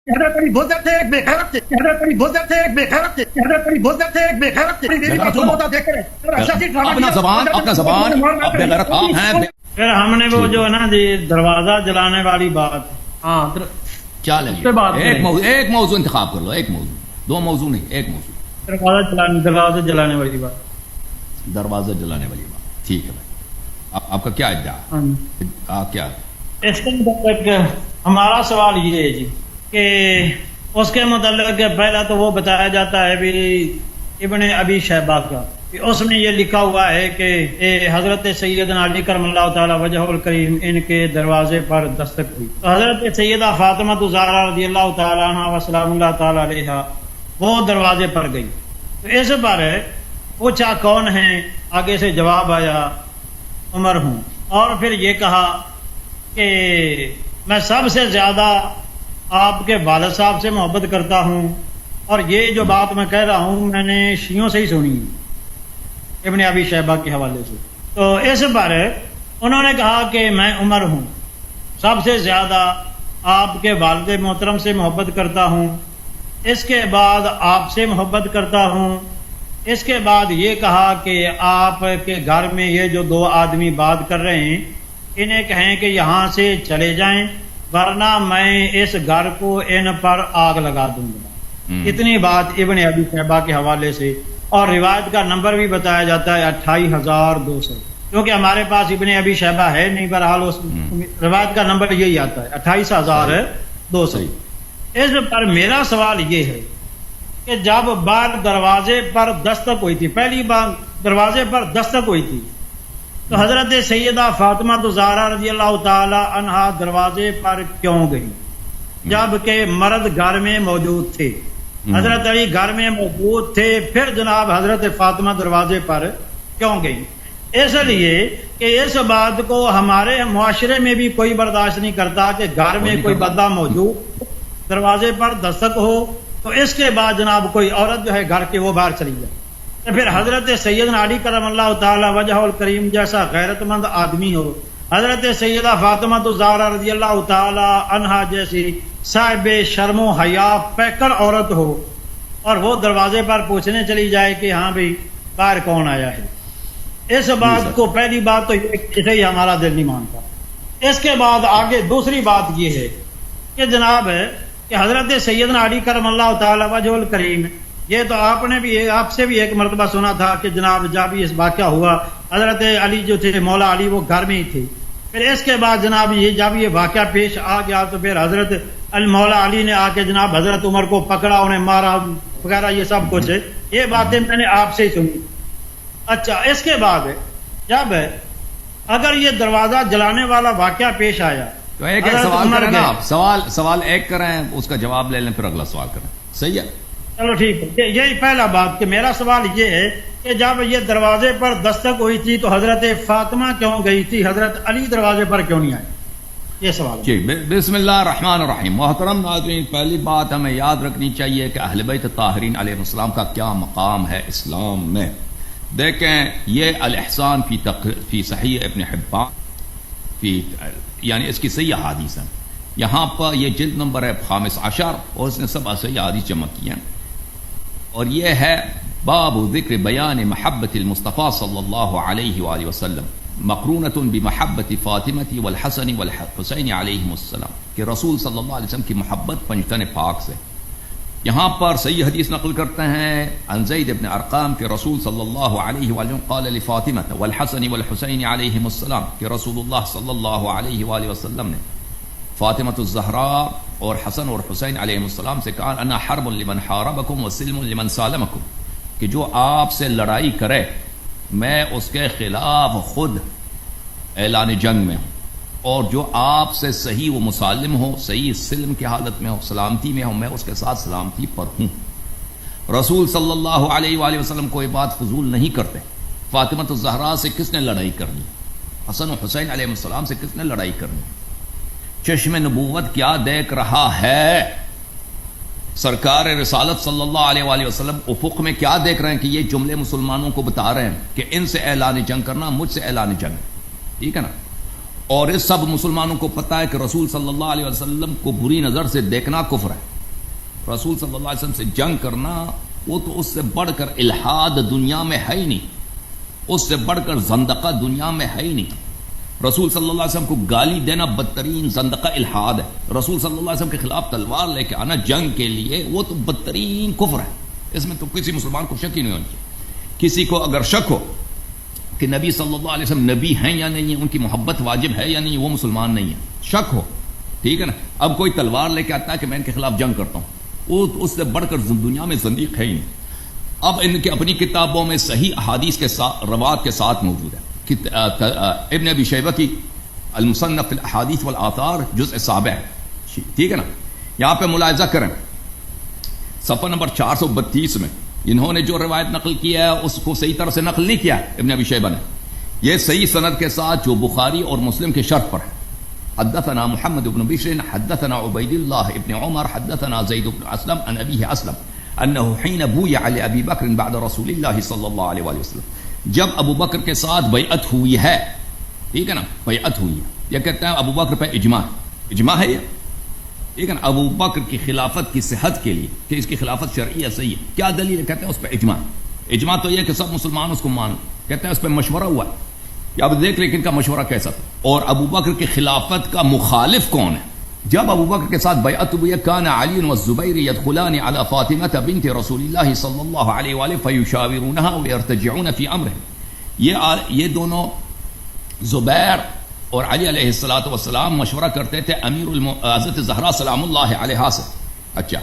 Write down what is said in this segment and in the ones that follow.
حضرت علی بہت تھے ایک بے خیرت تھے، حضرت علی بہت تھے ایک بے خیرت تھے، حضرت علی بہت تھے ایک بے خیرت تھے۔ اپنا زبان آپ بے غیرت آپ ہیں۔ پھر ہم نے وہ جو ہے نا جی دروازہ جلانے والی بات، ہاں کیا لیں ایک موضوع انتخاب کر لو، ایک موضوع، دو موضوع نہیں، ایک موضوع۔ دروازہ جلانے والی بات، دروازہ جلانے والی بات، ٹھیک ہے بھائی، آپ کا کیا ادعا کیا؟ اس کے متعلق ہمارا سوال یہ ہے جی کہ اس کے متعلق پہلا تو وہ بتایا جاتا ہے بھی ابن ابی شیبہ کا، اس میں یہ لکھا ہوا ہے کہ حضرت سیدنا علی کرم اللہ تعالی وجہ الکریم ان کے دروازے پر دستک ہوئی، تو حضرت سیدہ فاطمہ الزہرا رضی اللہ تعالی عنہ وسلام اللہ تعالی علیہ وہ دروازے پر گئی، تو اس پر پوچھا کون ہیں، آگے سے جواب آیا عمر ہوں، اور پھر یہ کہا کہ میں سب سے زیادہ آپ کے والد صاحب سے محبت کرتا ہوں، اور یہ جو بات میں کہہ رہا ہوں میں نے شیعوں سے ہی سنی ابن ابی شیبہ کے حوالے سے، تو اس پر انہوں نے کہا کہ میں عمر ہوں، سب سے زیادہ آپ کے والد محترم سے محبت کرتا ہوں، اس کے بعد آپ سے محبت کرتا ہوں، اس کے بعد یہ کہا کہ آپ کے گھر میں یہ جو دو آدمی بات کر رہے ہیں انہیں کہیں کہ یہاں سے چلے جائیں ورنہ میں اس گھر کو ان پر آگ لگا دوں گا۔ اتنی بات ابن ابی شیبہ کے حوالے سے، اور روایت کا نمبر بھی بتایا جاتا ہے 28,200، کیونکہ ہمارے پاس ابن ابی شیبہ ہے نہیں، بہرحال اس روایت کا نمبر یہی آتا ہے 28,200۔ اس پر میرا سوال یہ ہے کہ جب بار دروازے پر دستک ہوئی تھی، پہلی بار دروازے پر دستک ہوئی تھی، تو حضرت سیدہ فاطمہ الزہرا رضی اللہ تعالی عنہا دروازے پر کیوں گئی جبکہ مرد گھر میں موجود تھے؟ حضرت علی گھر میں موجود تھے، پھر جناب حضرت فاطمہ دروازے پر کیوں گئی؟ اس لیے کہ اس بات کو ہمارے معاشرے میں بھی کوئی برداشت نہیں کرتا کہ گھر میں کوئی بندہ موجود دروازے پر دستک ہو تو اس کے بعد جناب کوئی عورت جو ہے گھر کے وہ باہر چلی جائے، تو پھر حضرت سیدنا علی کرم اللہ تعالی وجہ الکریم جیسا غیرت مند آدمی ہو، حضرت سیدہ فاطمہ الزہرا رضی اللہ تعالی عنہا جیسی صاحب شرم و حیا پیکر عورت ہو، اور وہ دروازے پر پوچھنے چلی جائے کہ ہاں بھائی باہر کون آیا ہے، اس بات کو پہلی بات تو ہی ہمارا دل نہیں مانتا۔ اس کے بعد آگے دوسری بات یہ ہے کہ جناب کہ حضرت سیدنا علی کرم اللہ تعالی وجہ الکریم، یہ تو آپ سے بھی ایک مرتبہ سنا تھا کہ جناب جب اس واقعہ ہوا حضرت علی جو تھے مولا علی وہ گھر میں ہی تھے، پھر اس کے بعد جناب جب یہ واقعہ پیش آ گیا تو پھر حضرت مولا علی نے آ کے جناب حضرت عمر کو پکڑا، انہیں مارا وغیرہ، یہ سب کچھ ہے، یہ باتیں میں نے آپ سے ہی سنی۔ اچھا، اس کے بعد جب اگر یہ دروازہ جلانے والا واقعہ پیش آیا تو ایک سوال کریں نا آپ، سوال ایک کریں اس کا جواب لے لیں پھر اگلا سوال کریں، صحیح ہے؟ چلو ٹھیک ہے، یہی پہلا بات کہ میرا سوال یہ ہے کہ جب یہ دروازے پر دستک ہوئی تھی تو حضرت فاطمہ کیوں گئی تھی، حضرت علی دروازے پر کیوں نہیں آئے؟ یہ سوال جی، بسم اللہ الرحمن الرحیم۔ محترم ناظرین، پہلی بات ہمیں یاد رکھنی چاہیے کہ اہل بیت طاہرین علیہ السلام کا کیا مقام ہے اسلام میں۔ دیکھیں، یہ الاحسان فی صحیح ابن حبان یعنی اس کی صحیح احادیث ہیں، یہاں پر یہ جلد نمبر ہے 15 اور اس نے سب صحیح احادیث جمع کی ہیں، اور یہ ہے باب ذکر بیان محبت المصطفیٰ صلی اللہ علیہ وآلہ وسلم مقرونۃ بمحبت فاطمہ والحسن والحسین علیہم السلام، کہ رسول صلی اللہ علیہ وسلم کی محبت پنجتن پاک سے۔ یہاں پر صحیح حدیث نقل کرتے ہیں عن زید بن ارقام کہ رسول صلی اللہ علیہ وآلہ وسلم قال لفاطمہ والحسن والحسین علیہم السلام، کہ رسول اللہ صلی اللہ علیہ وآلہ وسلم نے فاطمہ الزہرا اور حسن اور حسین علیہ السلام سے کہا انا حرب لمن حاربکم وسلم لمن سالمکم، کہ جو آپ سے لڑائی کرے میں اس کے خلاف خود اعلان جنگ میں ہوں، اور جو آپ سے صحیح و مسالم ہو، صحیح سلم کی حالت میں ہو، سلامتی میں ہو، میں اس کے ساتھ سلامتی پر ہوں۔ رسول صلی اللہ علیہ وآلہ وسلم کو یہ بات فضول نہیں کرتے۔ فاطمہ الزہرا سے کس نے لڑائی کرنی، حسن و حسین علیہ السلام سے کس نے لڑائی کرنی؟ چشم نبوت کیا دیکھ رہا ہے؟ سرکار رسالت صلی اللہ علیہ وآلہ وسلم افق میں کیا دیکھ رہے ہیں کہ یہ جملے مسلمانوں کو بتا رہے ہیں کہ ان سے اعلان جنگ کرنا مجھ سے اعلان جنگ، ٹھیک ہے نا؟ اور اس سب مسلمانوں کو پتہ ہے کہ رسول صلی اللہ علیہ وسلم کو بری نظر سے دیکھنا کفر ہے، رسول صلی اللہ علیہ وسلم سے جنگ کرنا وہ تو اس سے بڑھ کر الحاد دنیا میں ہے ہی نہیں، اس سے بڑھ کر زندقہ دنیا میں ہے ہی نہیں۔ رسول صلی اللہ علیہ وسلم کو گالی دینا بدترین زندقہ الحاد ہے۔ رسول صلی اللہ علیہ وسلم کے خلاف تلوار لے کے آنا جنگ کے لیے وہ تو بدترین کفر ہے، اس میں تو کسی مسلمان کو شک ہی نہیں ہونا چاہیے۔ کسی کو اگر شک ہو کہ نبی صلی اللہ علیہ وسلم نبی ہیں یا نہیں ہیں، ان کی محبت واجب ہے یا نہیں، وہ مسلمان نہیں ہے، شک ہو، ٹھیک ہے نا۔ اب کوئی تلوار لے کے آتا ہے کہ میں ان کے خلاف جنگ کرتا ہوں، وہ اس سے بڑھ کر دنیا میں زندیق ہے ہی نہیں۔ اب ان کے اپنی کتابوں میں صحیح احادیث کے ساتھ روایت کے ساتھ موجود ہے۔ ابن ابی شیبہ کی المصنف الاحادیث والآثار جزء 7 ہے، ٹھیک ہے نا۔ یہاں پہ ملاحظہ کریں صفحہ نمبر 432 میں انہوں نے جو روایت نقل کیا ہے اس کو صحیح طرح سے نقل نہیں کیا ہے ابن ابی شیبہ نے، یہ صحیح سند کے ساتھ جو بخاری اور مسلم کے شرط پر ہے۔ حدثنا محمد بن بشر حدثنا عبید اللہ ابن عمر حدثنا زید بن اسلم عن ابیہ اسلم انه حين بویع لابی بکر بعد رسول اللہ صلی اللہ علیہ وآلہ وسلم، جب ابو بکر کے ساتھ بیعت ہوئی ہے، ٹھیک ہے نا، بیعت ہوئی ہے، یہ کہتے ہیں ابو بکر پہ اجماع ہے یہ، ٹھیک ہے نا۔ ابو بکر کی خلافت کی صحت کے لیے کہ اس کی خلافت شرعی ہے، صحیح ہے، کیا دلیل ہے؟ کہتے ہیں اس پہ اجماع تو یہ کہ سب مسلمان اس کو مانو، کہتے ہیں اس پہ مشورہ ہوا ہے۔ اب دیکھ لیکن کا مشورہ کیسا تھا، اور ابو بکر کی خلافت کا مخالف کون ہے؟ جب ابو بکر کے ساتھ بیعت ہوئی ہے، کان علی والزبیر يدخلان على فاطمہ بنت رسول اللہ صلی اللہ علیہ وآلہ فیشاورونها ویرتجعون فی امرہ، یہ دونوں زبیر اور علی علیہ السلام مشورہ کرتے تھے امیر حضرت زہرا سلام اللہ علیہ سے۔ اچھا،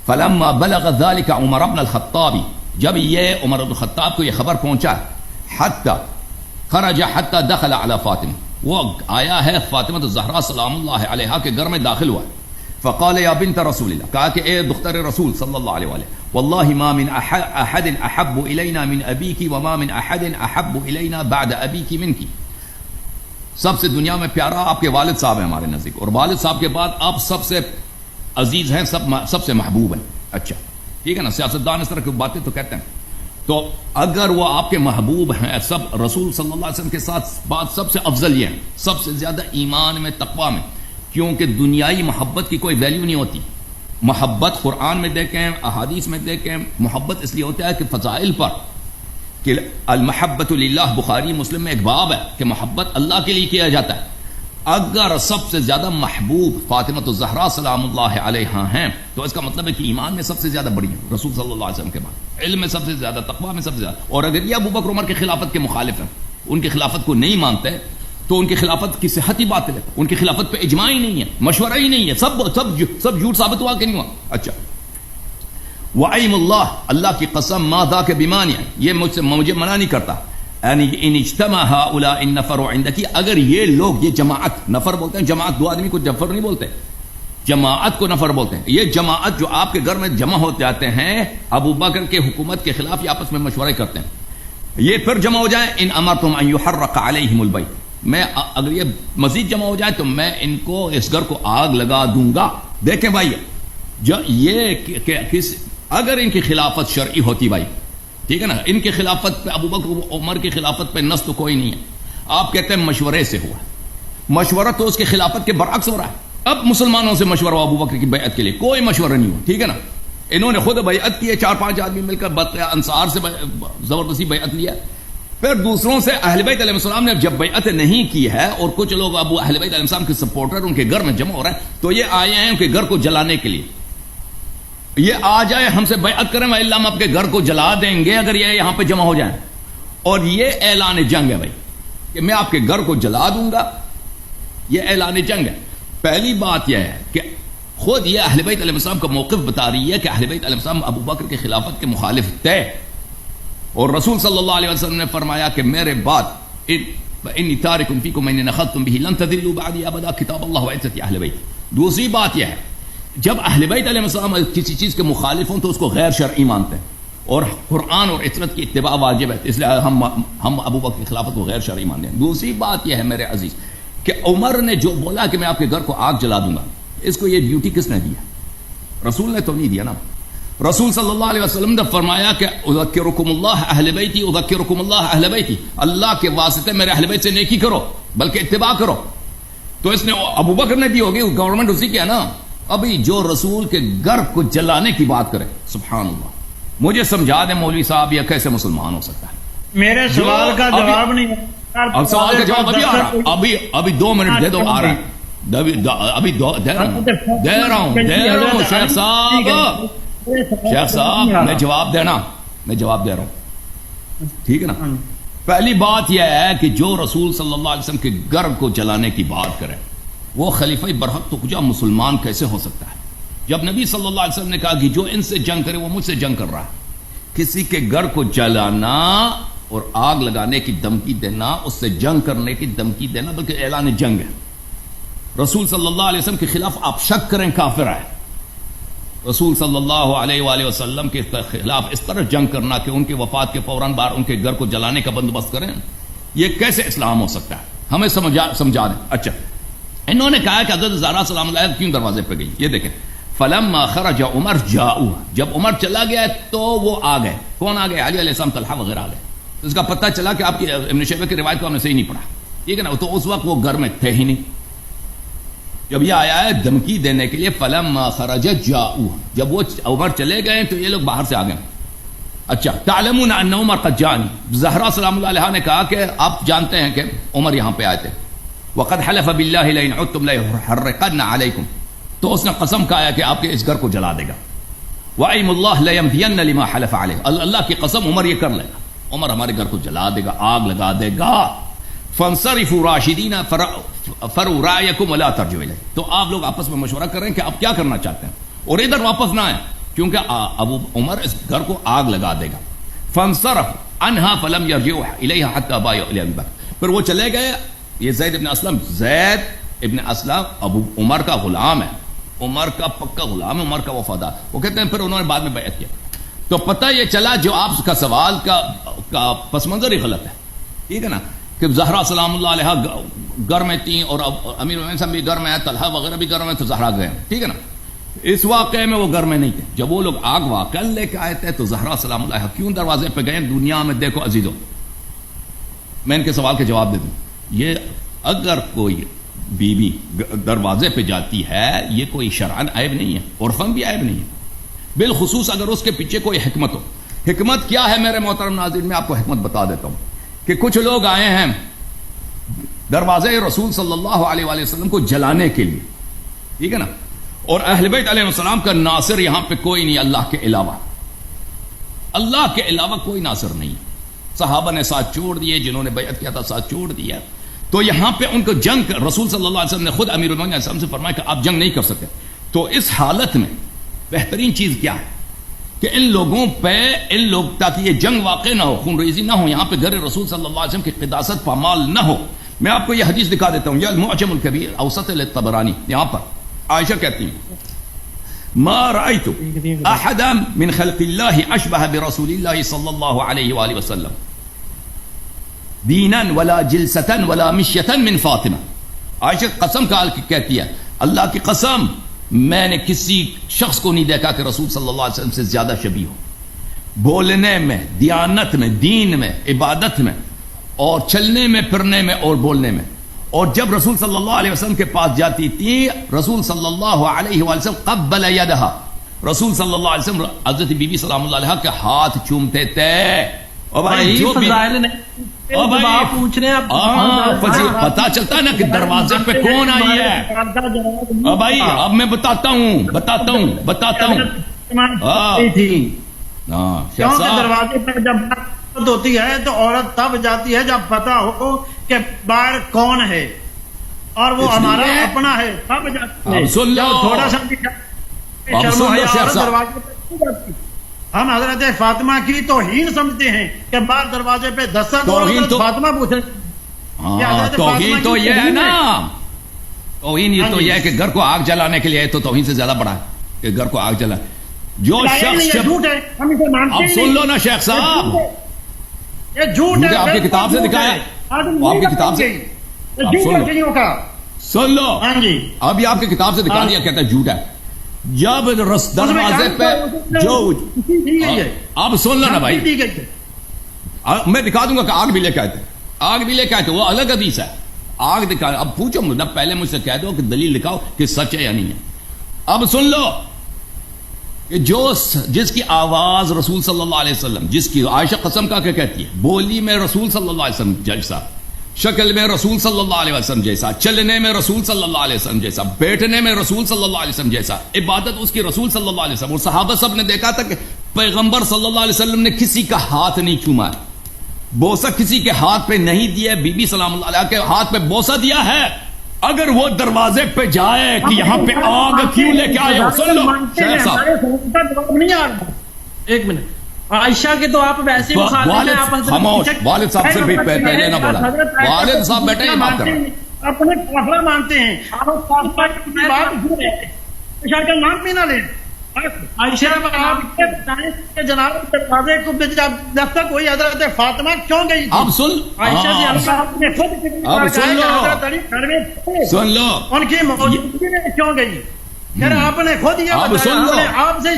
فلما بلغ ذلك عمر بن الخطاب، جب یہ عمر بن الخطاب کو یہ خبر پہنچا، حتی خرج حتی دخل علی فاطمہ، وہ آیا ہے فاطمہ زہرا سلام اللہ علیہ کے گھر میں داخل ہوا، فقال یا بنت رسول اللہ، کہا کہ اے دختر رسول صلی اللہ علیہ وآلہ، واللہ ما من احد احب الینا من ابیک وما من احد احب الینا بعد ابیک منک، سب سے دنیا میں پیارا آپ کے والد صاحب ہیں ہمارے نزدیک، اور والد صاحب کے بعد آپ سب سے عزیز ہیں، سب سے محبوب ہیں۔ اچھا، ٹھیک ہے نا، سیاستدان اس طرح کی باتیں تو کہتے ہیں، تو اگر وہ آپ کے محبوب ہیں، سب رسول صلی اللہ علیہ وسلم کے ساتھ بات سب سے افضل یہ ہے، سب سے زیادہ ایمان میں تقوی میں، کیونکہ دنیائی محبت کی کوئی ویلیو نہیں ہوتی۔ محبت قرآن میں دیکھیں، احادیث میں دیکھیں، محبت اس لیے ہوتا ہے کہ فضائل پر، کہ المحبت للہ، بخاری مسلم میں ایک باب ہے کہ محبت اللہ کے لیے کیا جاتا ہے۔ اگر سب سے زیادہ محبوب فاطمہ الزہرا سلام اللہ علیہا ہیں تو اس کا مطلب ہے کہ ایمان میں سب سے زیادہ بڑی ہے رسول صلی اللہ علیہ وسلم کے بعد، علم میں سب سے زیادہ، تقویٰ میں سب سے زیادہ۔ اور اگر یہ ابو بکر عمر کی خلافت کے مخالف ہیں، ان کی خلافت کو نہیں مانتے، تو ان کی خلافت کی صحت ہی باطل ہے، ان کی خلافت پہ اجماع ہی نہیں ہے، مشورہ ہی نہیں ہے، سب جھوٹ ثابت ہوا کہ نہیں ہوا۔ اچھا، وَأَيْمُ اللَّهِ، اللہ کی قسم، ما ذاک بمانع، یہ مجھے منع نہیں کرتا، یعنی ان اجتمع هؤلاء النفر عندك، اگر یہ لوگ، یہ جماعت، نفر بولتے ہیں جماعت، دو آدمی کو جفر نہیں بولتے، جماعت کو نفر بولتے ہیں، یہ جماعت جو آپ کے گھر میں جمع ہو جاتے ہیں ابو بکر کے حکومت کے خلاف، یہ آپس میں مشورے کرتے ہیں، یہ پھر جمع ہو جائیں، ان امرتم ان يحرق عليهم البيت، میں اگر یہ مزید جمع ہو جائے تو میں ان کو، اس گھر کو آگ لگا دوں گا۔ دیکھیں بھائی، یہ اگر ان کی خلافت شرعی ہوتی بھائی، ٹھیک ہے نا، ان کی خلافت پہ، ابو بکر عمر کی خلافت پہ نص تو کوئی نہیں ہے، آپ کہتے ہیں مشورے سے ہوا، مشورہ تو اس کی خلافت کے برعکس ہو رہا ہے۔ اب مسلمانوں سے مشورہ ہوا ابو بکر کی بیعت کے لیے، کوئی مشورہ نہیں ہوا، ٹھیک ہے نا، انہوں نے خود بیعت کی ہے، 4-5 آدمی مل کر انصار سے زبردستی بیعت لیا، پھر دوسروں سے اہل بیت علیہ السلام نے جب بیعت نہیں کی ہے، اور کچھ لوگ ابو اہل بیت علیہ السلام کے سپورٹر ان کے گھر میں جمع ہو رہے ہیں، تو یہ آئے ہیں ان کے گھر کو جلانے کے لیے، یہ آ جائے ہم سے بیعت کریں، وَإِلَّا ہم آپ کے گھر کو جلا دیں گے اگر یہ یہاں پہ جمع ہو جائیں، اور یہ اعلان جنگ ہے بھائی کہ میں آپ کے گھر کو جلا دوں گا، یہ اعلان جنگ ہے۔ پہلی بات یہ ہے کہ خود یہ اہل بیت علیہ السلام کا موقف بتا رہی ہے کہ اہل بیت علیہ السلام ابو بکر کے خلافت کے مخالف تھے، اور رسول صلی اللہ علیہ وسلم نے فرمایا کہ میرے بعد انی تارک فیکم من اخذتم به لن تضلوا بعدی ابدا، کتاب اللہ وعزت اہل بیت۔ دوسری بات یہ ہے، جب اہل بیت علیہ السلام کسی چیز کے مخالف ہوں تو اس کو غیر شرعی مانتے ہیں، اور قرآن اور عترت کی اتباع واجب ہے، اس لیے ہم ابو بکر کی خلافت کو غیر شرعی مانتے ہیں۔ دوسری بات یہ ہے میرے عزیز کہ عمر نے جو بولا کہ میں آپ کے گھر کو آگ جلا دوں گا، اس کو یہ ڈیوٹی کس نے دیا؟ رسول نے تو نہیں دیا نا۔ رسول صلی اللہ علیہ وسلم نے فرمایا کہ اذکرکم اللہ اہل بیتی، اذکرکم اللہ اہل بیتی، اللہ کے واسطے میرے اہل بیت سے نیکی کرو، بلکہ اتباع کرو۔ تو اس نے ابو بکر نے دی ہوگی، گورنمنٹ اسی کی ہے نا، ابھی جو رسول کے گھر کو جلانے کی بات کرے، سبحان اللہ، مجھے سمجھا دیں مولوی صاحب یہ کیسے مسلمان ہو سکتا ہے؟ میرے سوال کا جواب نہیں، اب سوال کا جواب ابھی آ رہا، ابھی 2 منٹ دے دو، آ رہا ہے، ابھی دے رہا ہوں شیخ صاحب، شیخ صاحب میں جواب دے رہا ہوں، ٹھیک ہے نا؟ پہلی بات یہ ہے کہ جو رسول صلی اللہ علیہ وسلم کے گھر کو جلانے کی بات کرے وہ خلیفہ برحق تو کجا مسلمان کیسے ہو سکتا ہے؟ جب نبی صلی اللہ علیہ وسلم نے کہا کہ جو ان سے جنگ کرے وہ مجھ سے جنگ کر رہا ہے، کسی کے گھر کو جلانا اور آگ لگانے کی دھمکی دینا، اس سے جنگ کرنے کی دھمکی دینا بلکہ اعلان جنگ ہے۔ رسول صلی اللہ علیہ وسلم کے خلاف آپ شک کریں کافر ہے، رسول صلی اللہ علیہ وآلہ وسلم کے خلاف اس طرح جنگ کرنا کہ ان کے وفات کے فوراً بعد ان کے گھر کو جلانے کا بندوبست کریں، یہ کیسے اسلام ہو سکتا ہے؟ ہمیں سمجھا دیں۔ اچھا، انہوں نے کہا کہ حضرت زہرا سلام اللہ علیہا کیوں دروازے پہ گئی؟ یہ دیکھیں، فلما خرج عمر جاؤ، جب عمر چلا گیا تو وہ آ گئے۔ کون آ گئے؟ علی علیہ السلام، طلحہ وغیرہ آ گئے۔ اس کا پتہ چلا کہ آپ کی ابن شیبہ کی روایت کو ہم نے صحیح نہیں پڑھا، ٹھیک ہے نا؟ تو اس وقت وہ گھر میں تھے ہی نہیں۔ جب یہ آیا ہے دھمکی دینے کے لیے، فلما خرج جاؤ، جب وہ عمر چلے گئے تو یہ لوگ باہر سے آ گئے۔ اچھا، تعلمون ان عمر قد جاءنی، زہرا سلام اللہ علیہا نے کہا کہ آپ جانتے ہیں کہ عمر یہاں پہ آئے تھے۔ وقد حلف باللہ لئن عدتم لیحرقن علیکم، تو اس نے قسم کھایا کہ آپ کے اس گھر کو جلا دے گا۔ وَأَيْمُ اللَّهِ لَيَمْضِيَنَّ لِمَا حَلَفَ عَلَيْهِ، اللہ کی قسم عمر یہ کر لے گا، عمر ہمارے گھر کو جلا دے گا، آگ لگا دے گا۔ فَانصَرِفُوا رَاشِدِينَ فَرُوا رَأْيَكُمْ وَلَا تَرْجِعُوا إِلَيْهِ، تو آپ لوگ آپس میں مشورہ کر رہے ہیں کہ آپ کیا کرنا چاہتے ہیں اور ادھر واپس نہ آئیں، کیونکہ ابو عمر اس گھر کو آگ لگا دے گا۔ فَانصَرَفُوا عَنْهَا فَلَمْ يَرْجِعُوا إِلَيْهَا حَتَّى بَايَعُوا إِلَى أَبِي بَكْرٍ، پھر وہ چلے گئے۔ یہ زید ابن اسلم، زید ابن اسلم ابو عمر کا غلام ہے، عمر کا پکا غلام ہے، عمر کا وفادار۔ وہ کہتے ہیں پھر انہوں نے بعد میں بیعت کیا۔ تو پتہ یہ چلا جو آپ کا سوال کا پس منظر ہی غلط ہے، ٹھیک ہے نا؟ کہ زہرا سلام اللہ علیہا گھر میں تھیں اور امیر المومنین صاحب بھی گھر میں ہے، طلحہ وغیرہ بھی گھر میں، تو زہرا گئے، ٹھیک ہے نا؟ اس واقعے میں وہ گھر میں نہیں تھے۔ جب وہ لوگ آگ واقع لے کے آئے تھے تو زہرا سلام اللہ علیہا کیوں دروازے پہ گئے؟ دنیا میں دیکھو عزیزو، میں ان کے سوال کے جواب دے دوں، یہ اگر کوئی بیوی دروازے پہ جاتی ہے یہ کوئی شرعن عیب نہیں ہے، عرفاً بھی عیب نہیں ہے، بالخصوص اگر اس کے پیچھے کوئی حکمت ہو۔ حکمت کیا ہے میرے محترم ناظرین؟ میں آپ کو حکمت بتا دیتا ہوں کہ کچھ لوگ آئے ہیں دروازے رسول صلی اللہ علیہ وآلہ وسلم کو جلانے کے لیے، ٹھیک ہے نا؟ اور اہل بیت علیہ السلام کا ناصر یہاں پہ کوئی نہیں اللہ کے علاوہ، اللہ کے علاوہ کوئی ناصر نہیں۔ صحابہ نے ساتھ چھوڑ دیے، جنہوں نے بیعت کیا تھا ساتھ چھوڑ دیا، تو یہاں پہ ان کو جنگ، رسول صلی اللہ علیہ وسلم نے خود امیر المومنین علیہ السلام سے فرمایا کہ آپ جنگ نہیں کر سکتے۔ تو اس حالت میں بہترین چیز کیا ہے کہ ان لوگوں پہ تاکہ یہ جنگ واقع نہ ہو، خون ریزی نہ ہو، یہاں پہ گھر رسول صلی اللہ علیہ وسلم کی قداست پامال نہ ہو۔ میں آپ کو یہ حدیث دکھا دیتا ہوں، یہ المعجم الکبیر اوسط للطبرانی، یہاں پر عائشہ کہتی ہیں ما رأيت احدا من خلق الله اشبه برسول الله صلی اللہ علیہ وآلہ وسلم دینا ولا جلسة ولا مشية من فاطمہ۔ عائشہ قسم کہتی ہے، اللہ کی قسم میں نے کسی شخص کو نہیں دیکھا کہ رسول صلی اللہ علیہ وسلم سے زیادہ شبیہ ہو، بولنے میں، دیانت میں، دین میں، عبادت میں، اور چلنے میں، پھرنے میں اور بولنے میں۔ اور جب رسول صلی اللہ علیہ وسلم کے پاس جاتی تھی، رسول صلی اللہ علیہ وآلہ وسلم قبل یدہا، رسول صلی اللہ علیہ وسلم حضرت بی بی سلام اللہ علیہا کے ہاتھ چومتے تھے۔ اور بھائی جو بھی پوچھ رہے ہیں، پتا چلتا ہے نا کہ دروازے پہ کون آئی ہے۔ بھائی اب میں بتاتا ہوں دروازے پہ جب بات ہوتی ہے تو عورت تب جاتی ہے جب پتا ہو کہ باہر کون ہے اور وہ ہمارا اپنا ہے، تب جاتی ہے۔ تھوڑا سا دروازے پہ ہم حضرت فاطمہ کی توہین سمجھتے ہیں کہ باہر دروازے پہ دستک فاطمہ پوچھے۔ توہین تو یہ ہے نا، توہین یہ تو یہ ہے کہ گھر کو آگ جلانے کے لیے، تو توہین سے زیادہ بڑا ہے کہ گھر کو آگ جلا۔ جو شخص جھوٹ ہے، ہم اسے مانتے اب سن لو نا شیخ صاحب، یہ جھوٹ ہے، آپ کی کتاب سے دکھایا، آپ کی کتاب سے سن لو، اب یہ آپ کی کتاب سے دکھا دیا، کہتا ہے جھوٹ ہے۔ جب دروازے پہ جو اب سن لو نا بھائی، میں دکھا دوں گا کہ آگ بھی لے کے آئے تھے، آگ بھی لے کے آئے تھے، وہ الگ حدیث ہے۔ آگ دکھا، اب پوچھو نہ، پہلے مجھ سے کہہ دو کہ دلیل دکھاؤ کہ سچ ہے یا نہیں ہے۔ اب سن لو کہ جس کی آواز رسول صلی اللہ علیہ وسلم، جس کی عائشہ قسم کا کہ کہتی ہے بولی میں رسول صلی اللہ علیہ وسلم جیسا، شکل میں رسول صلی اللہ علیہ وسلم جیسا، چلنے میں رسول صلی اللہ علیہ وسلم جیسا، بیٹھنے میں رسول صلی اللہ علیہ وسلم جیسا، عبادت اس کی رسول صلی اللہ علیہ وسلم، اور صحابہ سب نے دیکھا تھا کہ پیغمبر صلی اللہ علیہ وسلم نے کسی کا ہاتھ نہیں چوما، بوسہ کسی کے ہاتھ پہ نہیں دیا، بی بی سلام اللہ علیہ کے ہاتھ پہ بوسہ دیا ہے۔ اگر وہ دروازے پہ جائے کہ یہاں پہ آگ کیوں لے کے آئے ہو، سن لو شیخ صاحب، ایک منٹ، عائشہ کے تو آپ ویسے خاموش، والد صاحب سے بھی پہلے نہ بولا، والد صاحب بیٹھے یہ بات کر رہے ہیں، اپنے کافر مانتے ہیں، عائشہ کا نام بھی نہ لیں۔ عائشہ جناب دروازے کو جب تک کوئی حضرت فاطمہ کیوں گئی؟ اب سن، عائشہ سے اللہ نے خود اب سن لو، سن لو، ان کی موجودگی میں کیوں گئی؟ پھر آپ نے خود یہ اب سن لو، آپ سے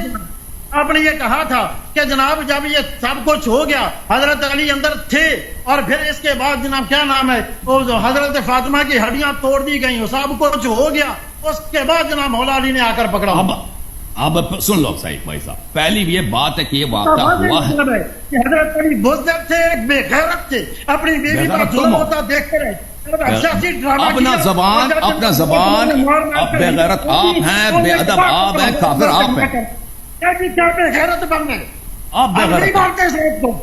آپ نے یہ کہا تھا کہ جناب جب یہ سب کچھ ہو گیا حضرت علی اندر تھے، اور پھر اس کے بعد جناب کیا نام ہے وہ حضرت فاطمہ کی ہڈیاں توڑ دی گئیں، وہ سب کچھ ہو گیا، اس کے بعد جناب مولا علی نے آ کر پکڑا۔ اب سن لو سعید بھائی صاحب، پہلی یہ بات ہے کہ یہ واقعہ ہوا ہے کہ حضرت علی بزدل تھے، ایک بے غیرت تھے، اپنی بیوی کا ظلم ہوتا دیکھتے رہے، اپنا زبان اب بے غیرت آپ ہیں، بے ادب آپ ہیں، کافر آپ ہیں، کیا بے غیرت بن گئے؟ آپ بے غیرت،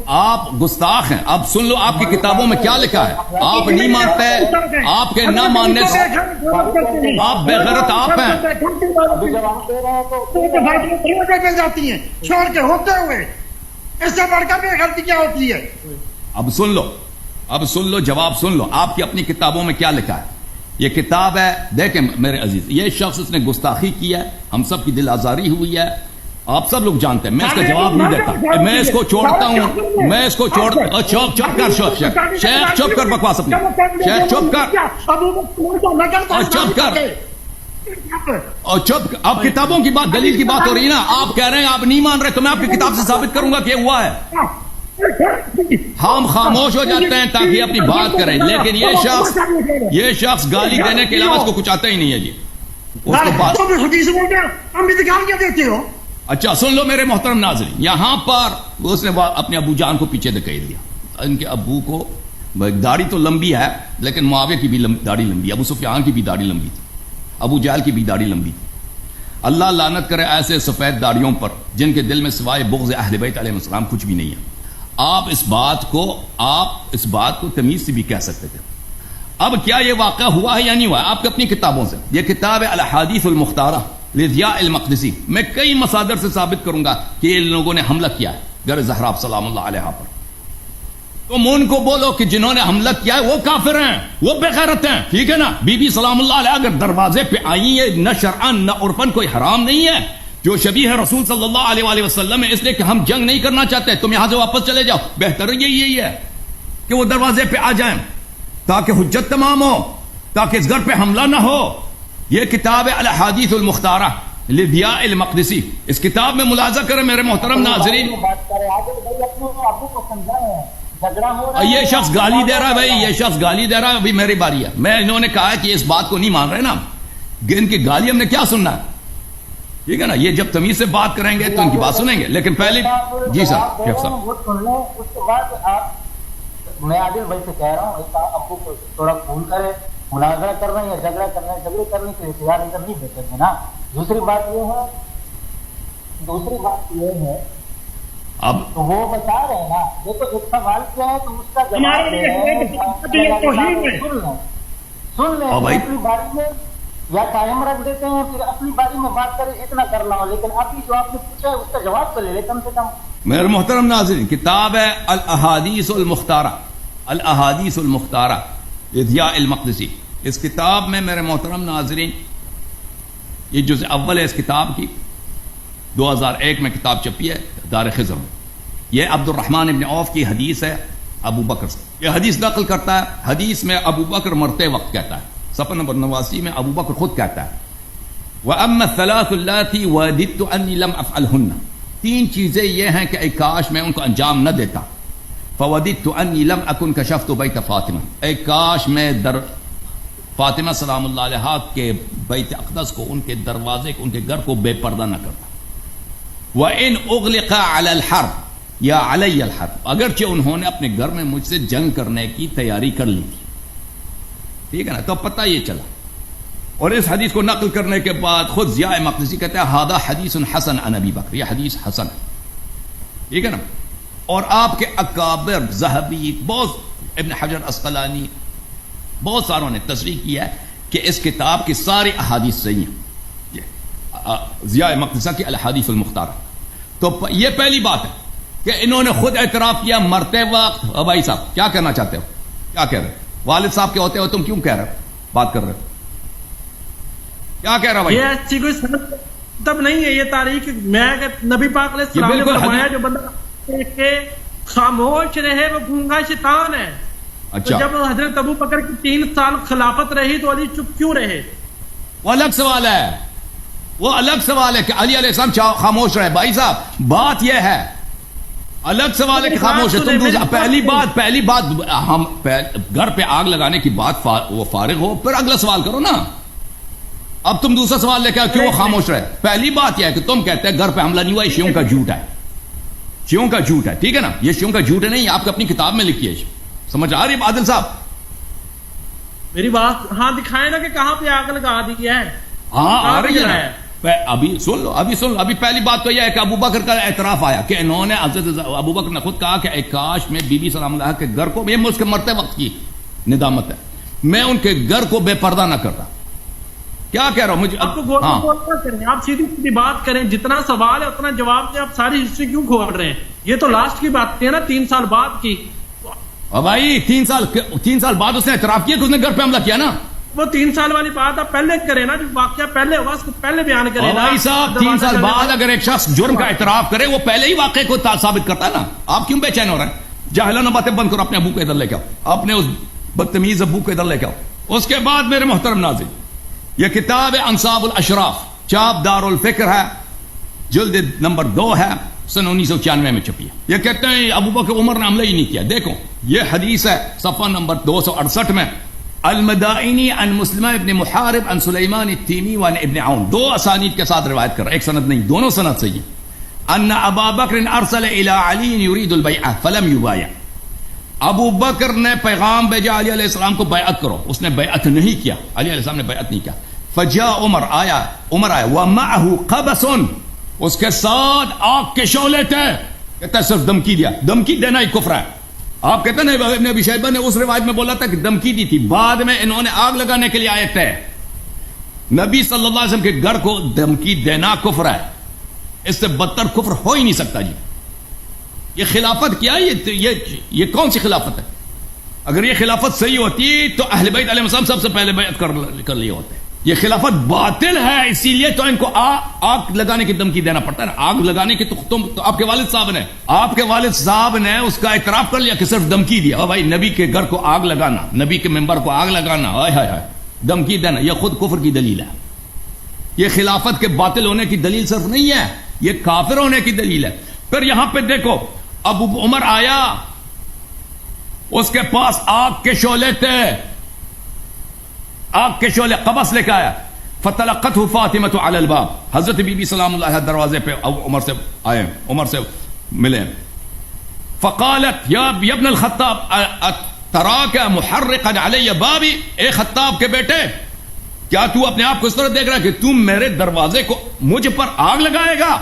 آپ گستاخ ہیں۔ اب سن لو آپ کی کتابوں میں کیا لکھا ہے، آپ نہیں مانتے، آپ کے نہ ماننے سے آپ بے غیرت آپ ہیں۔ جاتی ہیں چھوڑ کے ہوتے ہوئے، اس سے بڑھ کر بے غیرتی کیا ہوتی ہے؟ اب سن لو، اب سن لو، جواب سن لو، آپ کی اپنی کتابوں میں کیا لکھا ہے۔ یہ کتاب ہے، دیکھیں میرے عزیز، یہ شخص اس نے گستاخی کی ہے، ہم سب کی دل آزاری ہوئی ہے، آپ سب لوگ جانتے ہیں، میں اس کا جواب نہیں دیتا، میں اس کو چھوڑتا ہوں، میں اس کو چھوڑتا، چپ کر شیخ چپ کر، بکواس اپنی شیخ چپ کر، چپ کر اور چپ۔ اب کتابوں کی بات، دلیل کی بات ہو رہی ہے نا، آپ کہہ رہے ہیں آپ نہیں مان رہے، تو میں آپ کی کتاب سے ثابت کروں گا کہ یہ ہوا ہے۔ ہم خاموش ہو جاتے ہیں تاکہ اپنی بات کریں، لیکن یہ شخص گالی دینے کے علاوہ اس کو کچھ آتا ہی نہیں ہے جی، اس کو بات۔ اچھا سن لو میرے محترم ناظرین، یہاں پر اس نے اپنے ابو جان کو پیچھے دھکیل دیا، ان کے ابو کو داڑھی تو لمبی ہے لیکن معاویہ کی بھی داڑھی لمبی ہے، ابو سفیان کی بھی داڑھی لمبی تھی، ابو جہل کی بھی داڑھی لمبی تھی۔ اللہ لعنت کرے ایسے سفید داڑھیوں پر جن کے دل میں سوائے بغض اہل بیت علیہ السلام کچھ بھی نہیں ہے۔ آپ اس بات کو تمیز سے بھی کہہ سکتے تھے۔ اب کیا یہ واقعہ ہوا ہے یا نہیں ہوا ہے؟ آپ کی اپنی کتابوں سے، یہ کتاب ہے الاحادیث المختارہ لضیاء المقدسی، میں کئی مصادر سے ثابت کروں گا کہ ان لوگوں نے حملہ کیا ہے گر زہرا سلام اللہ علیہ پر۔ تم ان کو بولو کہ جنہوں نے حملہ کیا ہے وہ کافر ہیں، وہ بے غیرت ہیں، ٹھیک ہے نا؟ بی بی سلام اللہ علیہ اگر دروازے پہ آئی ہے، نہ شرعن نہ عرفن کوئی حرام نہیں ہے، جو شبیہ رسول صلی اللہ علیہ وآلہ وسلم ہے، اس لیے کہ ہم جنگ نہیں کرنا چاہتے، تم یہاں سے واپس چلے جاؤ، بہتر یہی ہے کہ وہ دروازے پہ آ جائیں تاکہ حجت تمام ہو، تاکہ اس گھر پہ حملہ نہ ہو۔ یہ کتاب ہے الاحادیث المختارہ لضیاء المقدسی، اس کتاب میں ملاحظہ کریں میرے محترم ناظرین۔ یہ شخص گالی دے رہا ہے بھائی، یہ شخص گالی دے رہا ہے، ابھی میری باری ہے، میں انہوں نے کہا ہے کہ اس بات کو نہیں مان رہے نا، ان کی گالی ہم نے کیا سننا ہے، ٹھیک ہے نا؟ یہ جب تمیز سے بات کریں گے تو ان کی بات سنیں گے، لیکن پہلے جی صاحب شیخ صاحب، وہ سن لیں، اس کے بعد آپ، میں عادل بھائی سے کہہ رہا ہوں اس ابو کو تھوڑا فون کرے، مناظرہ کر رہے ہیں یا جھگڑا کر رہے ہیں، جھگڑے کرنے کے اختیار ادھر نہیں دیتے ہیں نا۔ دوسری بات یہ ہے اب تو وہ بتا رہے ہیں نا، دیکھو ایک سوال کیا ہے تو اس کا جواب دے رہے ہیں، سن لیں اپنی باری میں یا قائم رکھ دیتے ہیں، پھر اپنی باری میں بات کریں، اتنا کرنا ہو، لیکن ابھی جو آپ نے پوچھا ہے اس کا جواب تو لے لے کم سے کم۔ میرے محترم ناظرین، کتاب ہے الاحادیث المختارہ، الاحادیث المختارہ لضیاء المقدسی، اس کتاب میں میرے محترم ناظرین یہ جزء اول ہے اس کتاب کی، 2001 میں کتاب چھپی ہے دار خضر میں۔ یہ عبد الرحمن ابن عوف کی حدیث ہے ابو بکر سے، یہ حدیث نقل کرتا ہے، حدیث میں ابو بکر مرتے وقت کہتا ہے، صفحہ نمبر 89 میں ابو بکر خود کہتا ہے وَأَمَّا الثَّلَاثُ اللَّاتِي وَدِدتُّ أَنِّي لَمْ أَفْعَلْهُنَّ، تین چیزیں یہ ہیں کہ اے کاش میں ان کو انجام نہ دیتا، فَوَدِدتُّ أَنِّي لَمْ أَكُنْ كَشَفْتُ بَيْتَ فاطمہ، اے کاش میں فاطمہ سلام اللہ علیہ کے بیت اقدس کو، ان کے دروازے کو، ان کے گھر کو بے پردہ نہ کرتا. وَإِنْ أُغْلِقَ عَلَى الْحَرْبِ یا عَلَيَّ الْحَرْبِ، اگرچہ انہوں نے اپنے گھر میں مجھ سے جنگ کرنے کی تیاری کر لی تھی. ٹھیک ہے نا؟ تو پتہ یہ چلا. اور اس حدیث کو نقل کرنے کے بعد خود ضیاء مقدسی کہتے ہیں ھذا حدیث حسن عن ابی بکر، یہ حدیث حسن ہے. ٹھیک ہے نا؟ اور آپ کے اکابر ذہبی، بہت ابن حجر عسقلانی، بہت ساروں نے تصریح کیا ہے کہ اس کتاب کی ساری احادیث صحیح ہیں. ضیاء مقدسہ کی الاحادیث المختارہ. تو یہ پہلی بات ہے کہ انہوں نے خود اعتراف کیا مرتے وقت. بھائی صاحب کیا کہنا چاہتے ہو؟ کیا کہہ رہے ہو؟ والد صاحب کے ہوتے ہو تم کیوں کہہ رہے ہو، بات کر رہے ہو؟ کیا کہہ رہا بھائی؟ یہ ایسی کوئی سند تب نہیں ہے، یہ تاریخ میں نبی پاک علیہ السلام نے فرمایا جو بندہ دیکھ کے خاموش رہے وہ گونگا شیطان ہے. اچھا، تو جب حضرت ابو بکر کی 3 سال خلافت رہی تو علی چپ کیوں رہے؟ وہ الگ سوال ہے، وہ الگ سوال ہے کہ علی علیہ السلام خاموش رہے. بھائی صاحب بات یہ ہے، الگ سوال ہے کہ خاموش ہے. تم دوسرا پہلی بات ہم گھر پہ آگ لگانے کی بات وہ فارغ ہو، پھر اگلا سوال کرو نا. اب تم دوسرا سوال لے کے کیوں وہ خاموش رہے؟ پہلی بات یہ ہے کہ تم کہتے ہیں گھر پہ حملہ نہیں ہوا، یہ شیعوں کا جھوٹ ہے. شیعوں کا جھوٹ ہے. ٹھیک ہے نا؟ یہ شیعوں کا جھوٹ ہے، نہیں آپ اپنی کتاب میں لکھی ہے. سمجھ آ رہی ہے عادل صاحب؟ میری بات ہاں دکھائے نا کہ کہاں پہ آگ لگا دی ہے. ہاں آ رہی ہے. ابھی سن لو، ابھی پہلی بات تو یہ ہے کہ ابو بکر کا اعتراف آیا کہ انہوں نے، حضرت ابو بکر نے خود کہا کہ کاش میں بی بی سلام اللہ کے گھر کو، یہ اس کے مرتے وقت کی ندامت ہے، میں ان کے گھر کو بے پردہ نہ کرتا. کیا کہہ رہا ہوں مجھے؟ آپ کو کریں، آپ سیدھی بات کریں، جتنا سوال ہے اتنا جواب دیں. آپ ساری ہسٹری کیوں کھول رہے ہیں؟ یہ تو لاسٹ کی بات ہے نا، 3 سال بعد کی. بھائی 3 سال بعد اس نے اعتراف کیا کہ اس نے گھر پہ حملہ کیا نا. وہ 3 سال والی بات آپ پہلے کریں نا، جو واقعہ پہلے ہوگا اس کو پہلے بیان کریں. بھائی صاحب 3 سال بعد اگر ایک شخص جرم کا اعتراف کرے وہ پہلے ہی واقعے کو ثابت کرتا ہے نا. آپ کیوں بے چین ہو رہے ہیں؟ جاہلانہ باتیں بند کرو، اپنے ابو کو ادھر لے کے آؤ، اپنے اس بدتمیز ابو کو ادھر لے کے آؤ. اس کے بعد میرے محترم ناظرین، یہ کتاب انصاب الاشراف، چاپ دار الفکر ہے، جلد نمبر 2 ہے، سن 1996 میں چھپی ہے. یہ کہتے ہیں ابو بکر عمر نے حملہ ہی نہیں کیا. دیکھو یہ حدیث ہے صفحہ نمبر 268 میں، المدائنی عن مسلمہ ابن محارب عن سلیمان التیمی وعن ابن عون. 2 اسانید کے ساتھ روایت کر رہا ہے، ایک سند نہیں، دونوں سند صحیح ہے. ان ابا بکر ارسل الى علی یرید البیعہ فلم یبایع. ابو بکر نے پیغام بھیجا علی علیہ السلام کو بیعت کرو، اس نے بیعت نہیں کیا، علی علیہ السلام نے بیعت نہیں کیا. فجاء عمر آیا ومعه قبس، اس کے ساتھ آگ کے شعلے تھے. کہتا ہے صرف دھمکی دیا. دھمکی دینا ہی کفر ہے. آپ کہتے ہیں ابن ابی شیبہ نے اس روایت میں بولا تھا کہ دھمکی دی تھی، بعد میں انہوں نے آگ لگانے کے لیے آئے تھے. نبی صلی اللہ علیہ وسلم کے گھر کو دھمکی دینا کفر ہے، اس سے بدتر کفر ہو ہی نہیں سکتا. جی یہ خلافت کیا ہے؟ یہ کون سی خلافت ہے؟ اگر یہ خلافت صحیح ہوتی تو اہل بیت علیہ السلام سب سے پہلے بیعت کر لیے ہوتے. یہ خلافت باطل ہے، اسی لیے تو ان کو آگ لگانے کی دھمکی دینا پڑتا ہے نا. آگ لگانے کی تو آپ کے والد صاحب نے اس کا اعتراف کر لیا کہ صرف دھمکی دیا. بھائی نبی کے گھر کو آگ لگانا، نبی کے ممبر کو آگ لگانا، ہائے ہائے ہائے، دھمکی دینا، یہ خود کفر کی دلیل ہے. یہ خلافت کے باطل ہونے کی دلیل صرف نہیں ہے، یہ کافر ہونے کی دلیل ہے. پھر یہاں پہ دیکھو، ابو عمر آیا، اس کے پاس آگ کے شعلے تھے، آگ کے شعلے قبس لے کے آیا. فتلقته فاطمہ علی الباب، حضرت بی بی سلام اللہ علیہ دروازے پہ عمر سے آئے، عمر سے ملے. فقالت یا ابن الخطاب تراک محرقا علی بابی، اے خطاب کے بیٹے کیا تو اپنے آپ کو اس طرح دیکھ رہا ہے کہ تم میرے دروازے کو مجھ پر آگ لگائے گا؟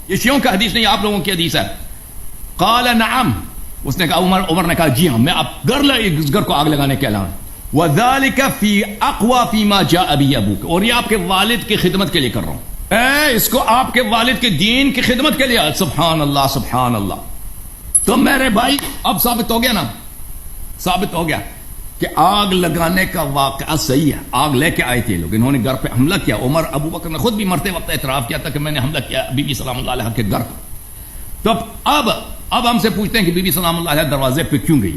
یہ شیعوں کا حدیث نہیں، آپ لوگوں کی حدیث ہے. قال نعم، اس نے کہا، عمر نے کہا جی ہاں، میں آپ گھر کو آگ لگانے کے اعلان. وَذَلِكَ فِي أَقْوَى فِي مَا جَاءَ بِهِ أَبُوكَ، اور یہ آپ کے والد کی خدمت کے لیے کر رہا ہوں. اس کو آپ کے والد کے دین کی خدمت کے لیے. سبحان اللہ سبحان اللہ. تو میرے بھائی اب ثابت ہو گیا نا، ثابت ہو گیا کہ آگ لگانے کا واقعہ صحیح ہے. آگ لے کے آئے تھے لوگ، انہوں نے گھر پہ حملہ کیا. عمر ابو بکر نے خود بھی مرتے وقت اعتراف کیا تھا کہ میں نے حملہ کیا بی بی سلام اللہ علیہ کے گھر پر. تو اب ہم سے پوچھتے ہیں کہ بی بی سلام اللہ علیہ دروازے پہ کیوں گئی؟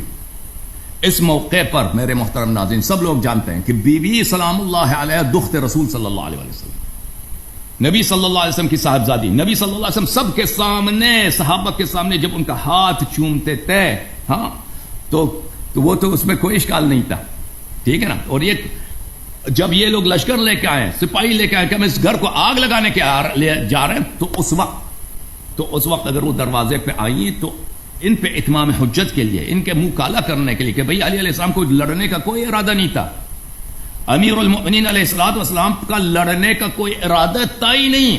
اس موقع پر میرے محترم ناظرین سب لوگ جانتے ہیں کہ بی بی سلام اللہ علیہ دخت رسول صلی اللہ علیہ وسلم، نبی صلی اللہ علیہ وسلم کی صاحبزادی. نبی صلی اللہ علیہ وسلم سب کے سامنے، صحابہ کے سامنے جب ان کا ہاتھ چومتے تھے، ہاں تو وہ تو اس میں کوئی اشکال نہیں تھا. ٹھیک ہے نا. اور یہ جب یہ لوگ لشکر لے کے آئے, سپاہی لے کے آئے کہ ہم اس گھر کو آگ لگانے کے لے جا رہے ہیں, تو اس وقت اگر وہ دروازے پہ آئی تو ان پہ اتمام حجت کے لیے, ان کے منہ کالا کرنے کے لیے کہ بھئی علی علیہ السلام کو لڑنے کا کوئی ارادہ نہیں تھا, امیر المؤمنین علیہ الصلوۃ والسلام کا لڑنے کا کوئی ارادہ تھا ہی نہیں.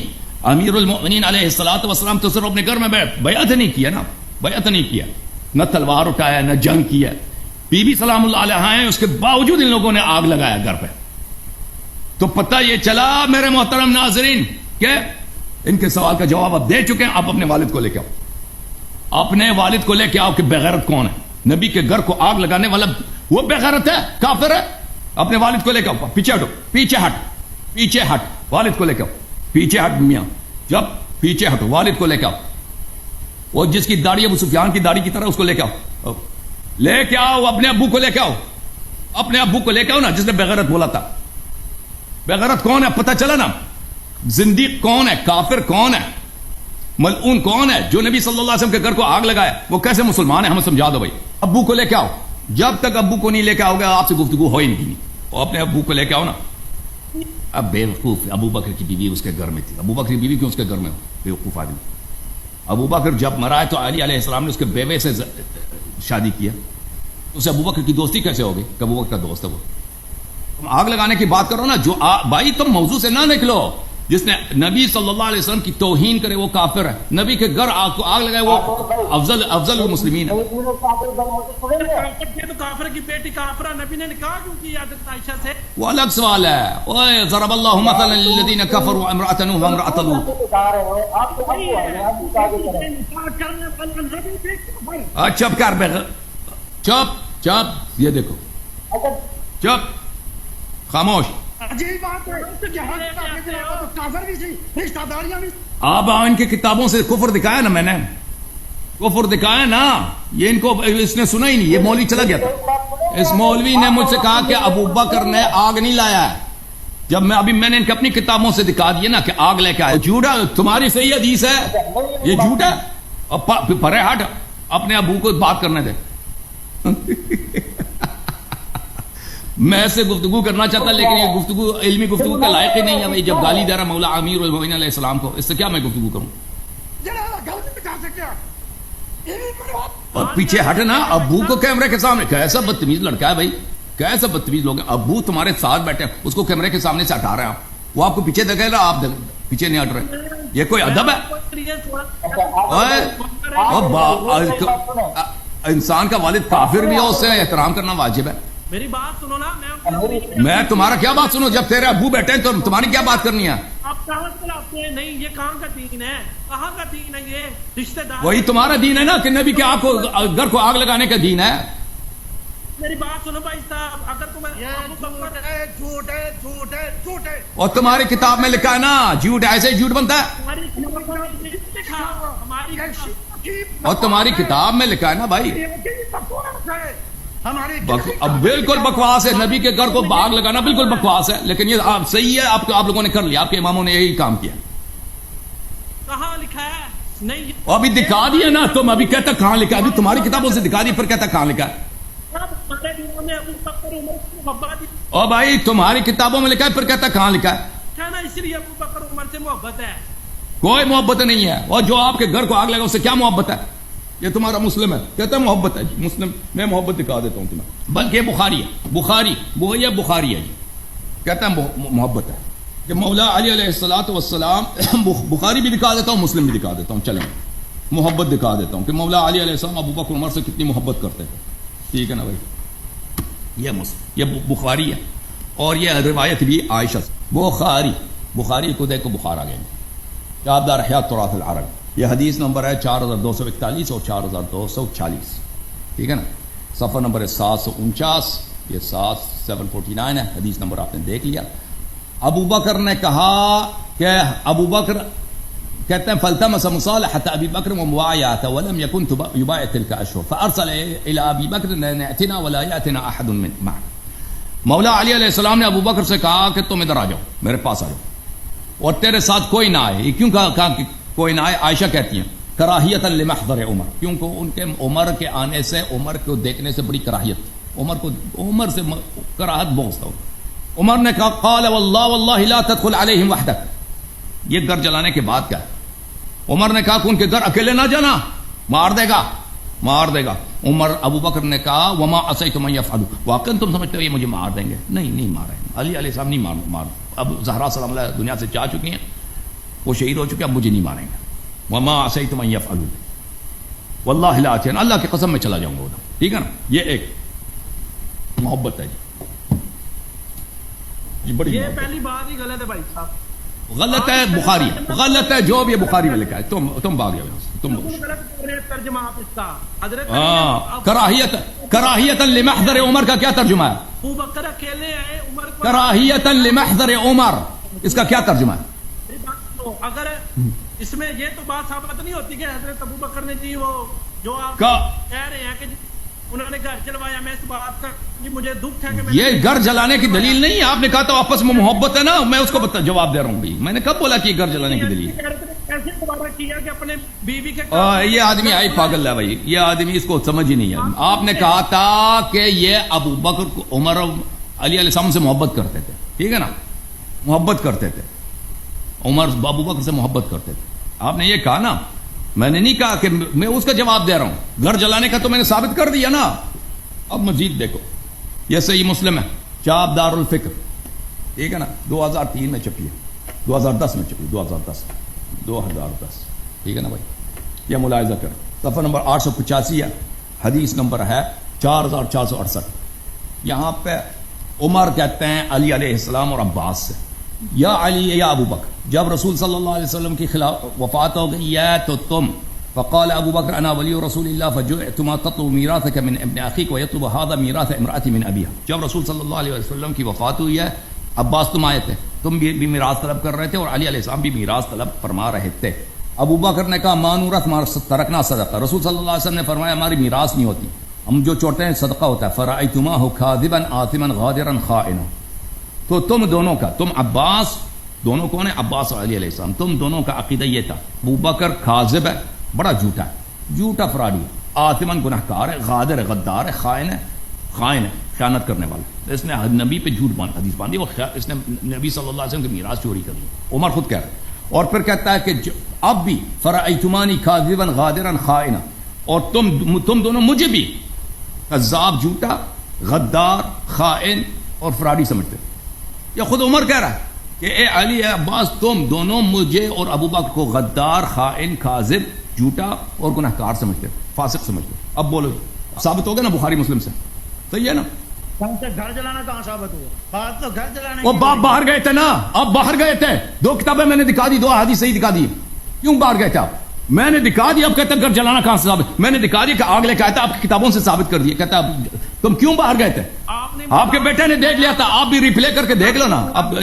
امیر المؤمنین علیہ الصلوۃ والسلام تو صرف اپنے گھر میں بیعت نہیں کیا نا, بیعت نہیں کیا, نہ تلوار اٹھایا نہ جنگ کیا. بی بی سلام اللہ علیہ ہیں, اس کے باوجود ان لوگوں نے آگ لگایا گھر پہ. تو پتہ یہ چلا میرے محترم ناظرین کہ ان کے سوال کا جواب آپ دے چکے ہیں. آپ اپنے والد کو لے کے آؤ, اپنے والد کو لے کے آؤ کہ بغیرت کون ہے. نبی کے گھر کو آگ لگانے والا وہ بغیرت ہے, کافر ہے. اپنے والد کو لے کے آؤ, پیچھے ہٹو, پیچھے ہٹ, والد کو لے کے آؤ, پیچھے ہٹ میاں, جب پیچھے ہٹو, والد کو لے کے آؤ. وہ جس کی داڑھی ابو سفیان کی داڑھی کی طرح, اس کو لے کے آؤ, لے کے آؤ. اپنے ابو کو لے کے آؤ, اپنے ابو کو لے کے آؤ نا, جس نے بغیرت بولا تھا. بغیرت کون ہے پتہ چلا نا, زندیق کون ہے, کافر کون ہے, ملعون کون ہے, جو نبی صلی اللہ علیہ وسلم کے گھر کو آگ لگایا, وہ کیسے مسلمان ہے ہمیں سمجھا دو بھائی. ابو کو لے کے آؤ, جب تک ابو کو نہیں لے کے آؤ گے آپ سے گفتگو ہو ہی نہیں. اور اپنے ابو کو لے کے آؤ نا. اب بیوقوف, ابو بکر کی بیوی اس کے گھر میں تھی. ابو بکر کی بیوی کیوں اس کے گھر میں ہو, بیوقوف آدمی. ابو بکر جب مرا ہے تو علی علیہ السلام نے اس کے بیوے سے شادی کیا, اسے ابو بکر کی دوستی کیسے ہوگی کہ ابو بکر کا دوست ہے وہ. تم آگ لگانے کی بات کرو نا, جو بھائی تم موضوع سے نہ نکلو. جس نے نبی صلی اللہ علیہ وسلم کی توہین کرے وہ کافر ہے, نبی کے گھر آگ لگائے وہ افضل المسلمین ہے. تو کافر کی بیٹی کافرہ, نبی نے نکاح کیوں کیا حضرت عائشہ سے؟ وہ الگ سوال ہے. اوے ضرب اللہ مثلا للذین کفروا امرأۃ نوح وامرأۃ لوط. چپ کر بے, چپ, یہ دیکھو, چپ, خاموش. عجیب بات ہے, کافر بھی تھی, رشتہ داریاں بھی. آپ ان کی کتابوں سے کفر دکھایا نا, میں نے کفر دکھایا نا. یہ ان کو اس نے سنا ہی نہیں. یہ مولوی چلا گیا تھا, اس مولوی نے مجھ سے کہا کہ ابو بکر نے آگ نہیں لایا ہے. جب میں نے ان کی اپنی کتابوں سے دکھا دیا نا کہ آگ لے کے آئے. جھوٹا, تمہاری صحیح حدیث ہے, یہ جھوٹ ہے. اور پرے ہٹ, اپنے ابو کو بات کرنے دے. میں ایسے گفتگو کرنا چاہتا, لیکن یہ گفتگو علمی گفتگو کا لائق ہی نہیں ہے بھائی. جب گالی دے رہا مولا امیر المؤمنین علیہ السلام کو, اس سے کیا میں گفتگو کروں. اور پیچھے ہٹنا, ابو کو کیمرے کے سامنے. کیسا بدتمیز لڑکا ہے بھائی, کیسا بدتمیز لوگ ہیں. ابو تمہارے ساتھ بیٹھے, اس کو کیمرے کے سامنے سے ہٹا رہے ہیں. وہ آپ کو پیچھے دیکھے رہا, آپ پیچھے نہیں ہٹ رہے. یہ کوئی ادب ہے؟ انسان کا والد کافر بھی ہو, اس سے احترام کرنا واجب ہے. میری بات سنو نا. میں تمہارا کیا بات سنوں, جب تیرے ابو بیٹھے ہیں تو تمہاری کیا بات کرنی ہے. آپ کہاں سے لاتے ہیں؟ نہیں, یہ کہاں کا دین ہے, کہاں کا دین ہے یہ رشتہ دار؟ وہی تمہارا دین ہے نا کہ نبی کے گھر کو آگ لگانے کا دین ہے. میری بات سنو بھائی صاحب, اگر تمہیں جھوٹ ہے. اور تمہاری کتاب میں لکھا ہے نا, جھوٹ ایسے ہی جھوٹ بنتا ہے. اور تمہاری کتاب میں لکھا ہے نا بھائی, اب بالکل بکواس ہے. نبی کے گھر کو آگ لگانا بالکل بکواس ہے, لیکن یہ صحیح ہے. آپ لوگوں نے کر لیا, آپ کے اماموں نے یہی کام کیا. کہاں لکھا ہے؟ نہیں, ابھی دکھا دیا نا. تم ابھی کہتا کہاں لکھا ہے, ابھی تمہاری کتابوں سے دکھا دی, پھر کہتا کہاں لکھا ہے. اور بھائی تمہاری کتابوں میں لکھا ہے, پھر کہتا کہاں لکھا ہے. کیا نا اس لیے ابو بکر عمر سے محبت ہے؟ کوئی محبت نہیں ہے. اور جو آپ کے گھر کو آگ لگا اس سے کیا محبت ہے. یہ تمہارا مسلم ہے, کہتا ہے محبت ہے. جی مسلم, میں محبت دکھا دیتا ہوں تمہیں, بلکہ یہ بخاری ہے, بخاری ہے جی, کہتا ہے محبت ہے. کہ مولا علی علیہ الصلوۃ والسلام, بخاری بھی دکھا دیتا ہوں, مسلم بھی دکھا دیتا ہوں. چلیں محبت دکھا دیتا ہوں کہ مولا علی علیہ السلام ابو بکر عمر سے کتنی محبت کرتے تھے. ٹھیک ہے نا بھائی, یہ بخاری ہے. اور یہ روایت بھی عائشہ سے. بخاری کو دیکھ کو بخار آ گئے. یاددار حیات تراث العرب, یہ حدیث نمبر ہے 4241 اور 4246. ٹھیک ہے نا, صفحہ نمبر ہے 749, یہ 749 ہے. حدیث نمبر آپ نے دیکھ لیا. ابو بکر نے کہا کہ ابو بکر کہتے ہیں فالتمس مصالحة ابي بكر ومواعيته ولم يكن يبايع تلك الاشهر فارسل الى ابي بكر ان ياتنا ولا ياتنا احد من معه. مولا علی علیہ السلام نے ابو بکر سے کہا کہ تم ادھر آ جاؤ, میرے پاس آ جاؤ, اور تیرے ساتھ کوئی نہ آئے. یہ کیوں کہا کہ کوئی نہ آئے؟ عائشہ کہتی ہیں کراہیت لمحضر عمر, کیونکہ ان کے عمر کے آنے سے, عمر کو دیکھنے سے بڑی کراہیت. عمر سے کراہت بغض تھا. عمر نے کہا قال واللہ واللہ لا تدخل علیہم وحدک. یہ گھر جلانے کے بعد کیا ہے؟ عمر نے کہا کہ ان کے گھر اکیلے نہ جانا، مار دے گا. عمر ابو بکر نے کہا وما عصیتم ان یفعلوا، واقعا تم سمجھتے ہو یہ مجھے مار دیں گے؟ نہیں مارے. علی علیہ السلام نہیں مار. اب زہرا سلام اللہ دنیا سے جا چکی ہیں، وہ شہید ہو چکے، اب مجھے نہیں ماریں گے. وما عصیتم ان یفعلوا واللہ لا اتین، اللہ کی قسم میں چلا جاؤں گا ادھر. ٹھیک ہے نا؟ یہ ایک محبت ہے جی بڑی یہ پہلی بات ہی غلط ہے بھائی صاحب، غلط ہے. بخاری غلط ہے، جو بھی بخاری میں لکھا ہے. تم بھاگ جاؤ تم. ترجمہ آپ اس کا حضرت کراہیت لمحضر عمر کا کیا ترجمہ ہے؟ ابو بکر اکیلے ہیں، عمر کو کراہیت لمحضر عمر، اس کا کیا ترجمہ ہے؟ اگر اس میں یہ تو بات ثابت نہیں ہوتی کہ حضرت ابو بکر نے جی وہ جو آپ کا کہہ رہے ہیں کہ انہوں نے گھر چلوایا، میں اس بات کا جی مجھے دکھ ہے کہ میں یہ گھر جلانے کی دلیل نہیں ہے. آپ نے کہا تو آپس میں محبت ہے نا، میں اس کو جواب دے رہا ہوں بھائی. میں نے کب بولا کہ یہ گھر جلانے کی دلیل؟ کیسے دوبارہ کیا کہ اپنے بیوی کے یہ آدمی آئی پاگل ہے بھائی، یہ آدمی اس کو سمجھ ہی نہیں ہے. آپ نے کہا تھا کہ یہ ابو بکر کو عمر علی علیہ السلام سے محبت کرتے تھے، ٹھیک ہے نا؟ محبت کرتے تھے. عمر ابو بکر سے محبت کرتے تھے. آپ نے یہ کہا نا، میں نے نہیں کہا کہ میں اس کا جواب دے رہا ہوں. گھر جلانے کا تو میں نے ثابت کر دیا نا. اب مزید دیکھو، یہ صحیح مسلم ہے، چاپ دار الفکر، ٹھیک ہے نا؟ 2003 میں چھپی ہے، 2010 میں چھپی، 2010 ٹھیک ہے نا بھائی؟ یہ ملاحظہ کریں. صفحہ نمبر 885 ہے، حدیث نمبر ہے 4468. یہاں پہ عمر کہتے ہیں علی علیہ السلام اور عباس سے، یا علی یا ابو بکر، جب رسول صلی اللہ علیہ وسلم کی خلاف وفات ہو گئی ہے تو تم، فقال ابو بکر انا ولی رسول اللہ فجئتما تطلب میراثک من ابن اخیک ویطلب هذا میراث امرأتی من ابیها. جب رسول صلی اللہ علیہ وسلم کی وفات ہوئی ہے، عباس تم آئے تھے، تم بھی میراث طلب کر رہے تھے اور علی علیہ السلام بھی میراث طلب فرما رہے تھے. ابو بکر نے کہا ما نورث ما ترکنا صدقہ. رسول صلی اللہ علیہ وسلم نے فرمایا ہماری میراث نہیں ہوتی، ہم جو چھوڑتے ہیں صدقہ ہوتا ہے. فرأیتماہ کاذبا آثما غادرا خائنا. تو تم دونوں کا، تم عباس، دونوں کون ہیں؟ عباس اور علی علیہ السلام. تم دونوں کا عقیدہ یہ تھا ابو بکر کاذب ہے، بڑا جھوٹا ہے، جھوٹا فراڈی ہے، آثمن گنہکار ہے، غادر ہے، غدار ہے، خائن ہے، خیانت کرنے والا. اس نے نبی پہ جھوٹ حدیث باندھی، اس نے نبی صلی اللہ علیہ وسلم کی میراث چوری کر لی. عمر خود کہہ رہا ہے. اور پھر کہتا ہے کہ اب بھی فرأیتمانی کاذبا غادرا خائنا، اور تم دونوں مجھے بھی کذاب، جھوٹا، غدار، خائن اور فراڈی سمجھتے. یہ خود عمر کہہ رہا ہے کہ اے علی اے عباس، تم دونوں مجھے اور ابو بکر کو غدار، خائن، کاذب، جھوٹا اور گنہگار سمجھتے، فاسق سمجھتے. اب بولو، ثابت ہو گیا نا بخاری مسلم سے؟ صحیح ہے نا؟ گھر جلانا کہاں ثابت ہوا؟ بات تو گھر جلانے وہ باپ باہر گئے تھے نا، اب باہر گئے تھے. 2 کتابیں میں نے دکھا دی، 2 احادیث صحیح دکھا دی. کیوں باہر گئے تھے آپ؟ میں نے دکھا دیا. اب کہتے ہیں گھر جلانا کہاں سے ثابت؟ میں نے دکھا دیا کہ آگ لے کے آیا تھا، آپ کی کتابوں سے ثابت کر دیا. کہتا تم کیوں باہر گئے تھے؟ آپ کے بیٹے نے دیکھ لیا تھا، آپ بھی ریپلے کر کے دیکھ لو نا. اب